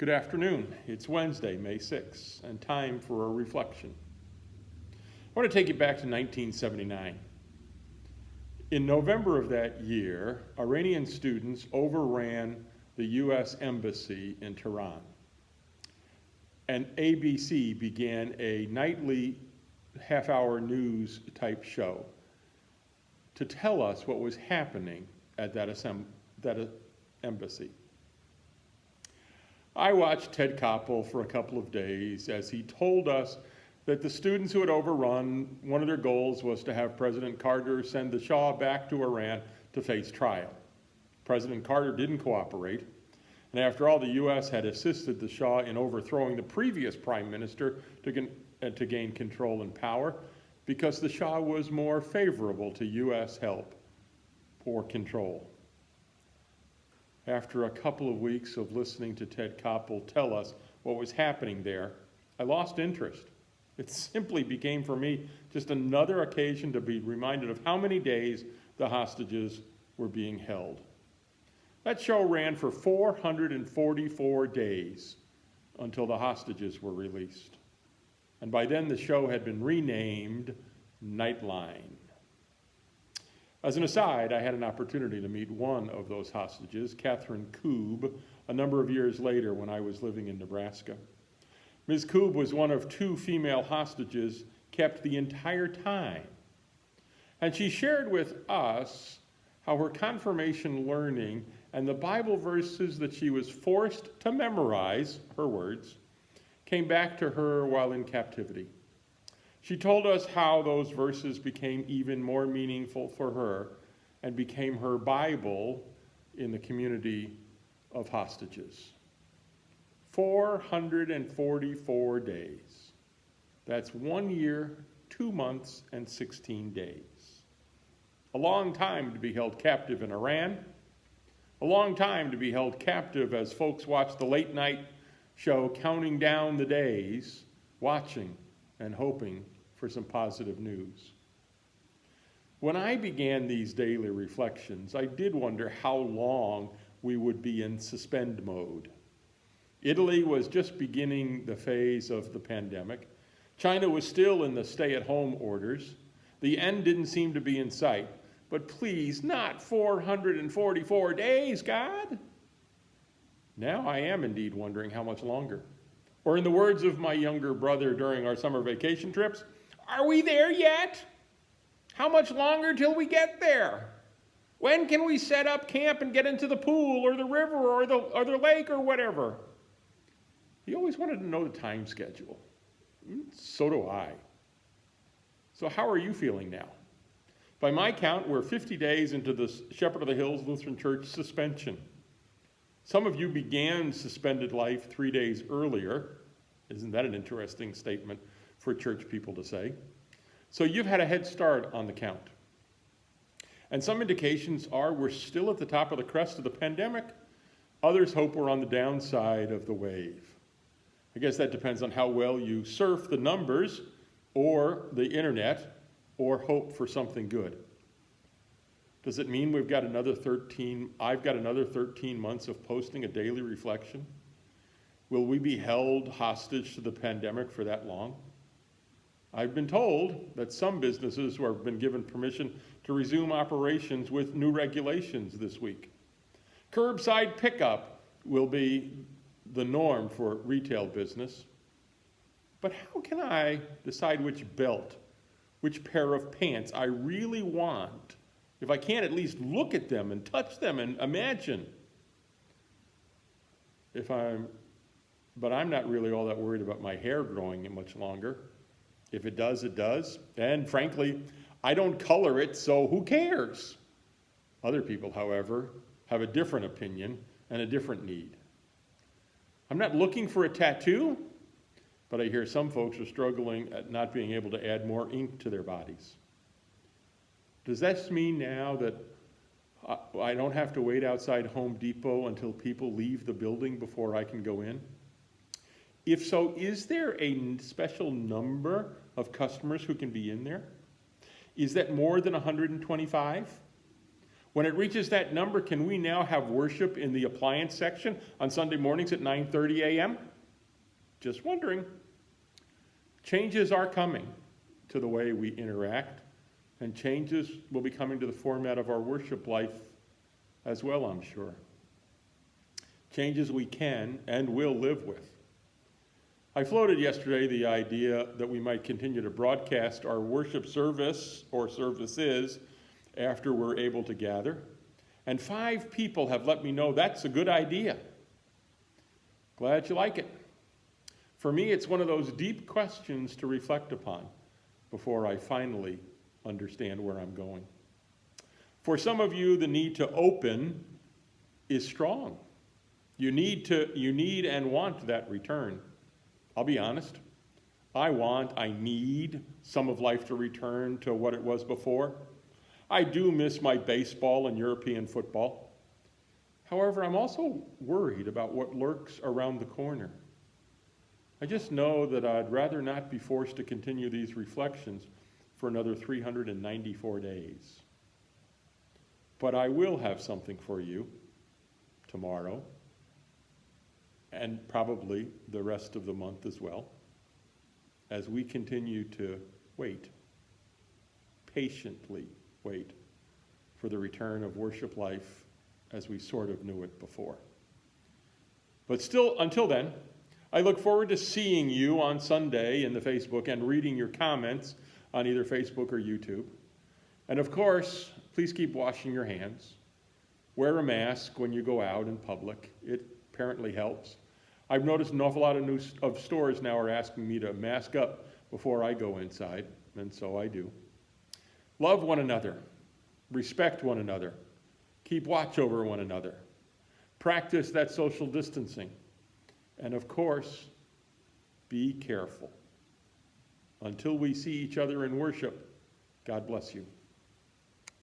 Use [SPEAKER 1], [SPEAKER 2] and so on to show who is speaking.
[SPEAKER 1] Good afternoon. It's Wednesday, May 6th, and time for a reflection. I want to take you back to 1979. In November of that year, Iranian students overran the U.S. Embassy in Tehran. And ABC began a nightly half-hour news type show to tell us what was happening at that embassy. I watched Ted Koppel for a couple of days as he told us that the students who had overrun, one of their goals was to have President Carter send the Shah back to Iran to face trial. President Carter didn't cooperate, and after all, the U.S. had assisted the Shah in overthrowing the previous prime minister to gain control and power because the Shah was more favorable to U.S. help or control. After a couple of weeks of listening to Ted Koppel tell us what was happening there, I lost interest. It simply became for me just another occasion to be reminded of how many days the hostages were being held. That show ran for 444 days until the hostages were released. And by then the show had been renamed Nightline. As an aside, I had an opportunity to meet one of those hostages, Catherine Koob, a number of years later when I was living in Nebraska. Ms. Koob was one of two female hostages kept the entire time. And she shared with us how her confirmation learning and the Bible verses that she was forced to memorize, her words, came back to her while in captivity. She told us how those verses became even more meaningful for her and became her Bible in the community of hostages. 444 days. That's 1 year, 2 months, and 16 days. A long time to be held captive in Iran. A long time to be held captive as folks watch the late night show counting down the days, watching and hoping for some positive news. When I began these daily reflections, I did wonder how long we would be in suspend mode. Italy was just beginning the phase of the pandemic. China was still in the stay-at-home orders. The end didn't seem to be in sight. But please, not 444 days, God. Now I am indeed wondering how much longer. Or in the words of my younger brother during our summer vacation trips, are we there yet? How much longer till we get there? When can we set up camp and get into the pool or the river or the lake or whatever? He always wanted to know the time schedule. So do I. So how are you feeling now? By my count, we're 50 days into the Shepherd of the Hills Lutheran Church suspension. Some of you began suspended life 3 days earlier. Isn't that an interesting statement for church people to say? So you've had a head start on the count. And some indications are we're still at the top of the crest of the pandemic. Others hope we're on the downside of the wave. I guess that depends on how well you surf the numbers or the internet or hope for something good. Does it mean I've got another 13 months of posting a daily reflection? Will we be held hostage to the pandemic for that long? I've been told that some businesses have been given permission to resume operations with new regulations this week. Curbside pickup will be the norm for retail business. But how can I decide which belt, which pair of pants I really want if I can't at least look at them and touch them and imagine? But I'm not really all that worried about my hair growing much longer. If it does, it does. And frankly, I don't color it, so who cares? Other people, however, have a different opinion and a different need. I'm not looking for a tattoo, but I hear some folks are struggling at not being able to add more ink to their bodies. Does that mean now that I don't have to wait outside Home Depot until people leave the building before I can go in? If so, is there a special number of customers who can be in there? Is that more than 125? When it reaches that number, can we now have worship in the appliance section on Sunday mornings at 9:30 a.m.? Just wondering. Changes are coming to the way we interact, and changes will be coming to the format of our worship life as well, I'm sure. Changes we can and will live with. I floated yesterday the idea that we might continue to broadcast our worship service or services after we're able to gather, and 5 people have let me know that's a good idea. Glad you like it. For me, it's one of those deep questions to reflect upon before I finally understand where I'm going. For some of you, the need to open is strong. You need and want that return. I'll be honest. I need some of life to return to what it was before. I do miss my baseball and European football. However, I'm also worried about what lurks around the corner. I just know that I'd rather not be forced to continue these reflections for another 394 days. But I will have something for you tomorrow, and probably the rest of the month as well, as we continue to wait, patiently wait, for the return of worship life as we sort of knew it before. But still, until then, I look forward to seeing you on Sunday in the Facebook and reading your comments on either Facebook or YouTube. And of course, please keep washing your hands. Wear a mask when you go out in public. It apparently helps. I've noticed an awful lot of stores now are asking me to mask up before I go inside, and so I do. Love one another. Respect one another. Keep watch over one another. Practice that social distancing. And of course, be careful. Until we see each other in worship, God bless you.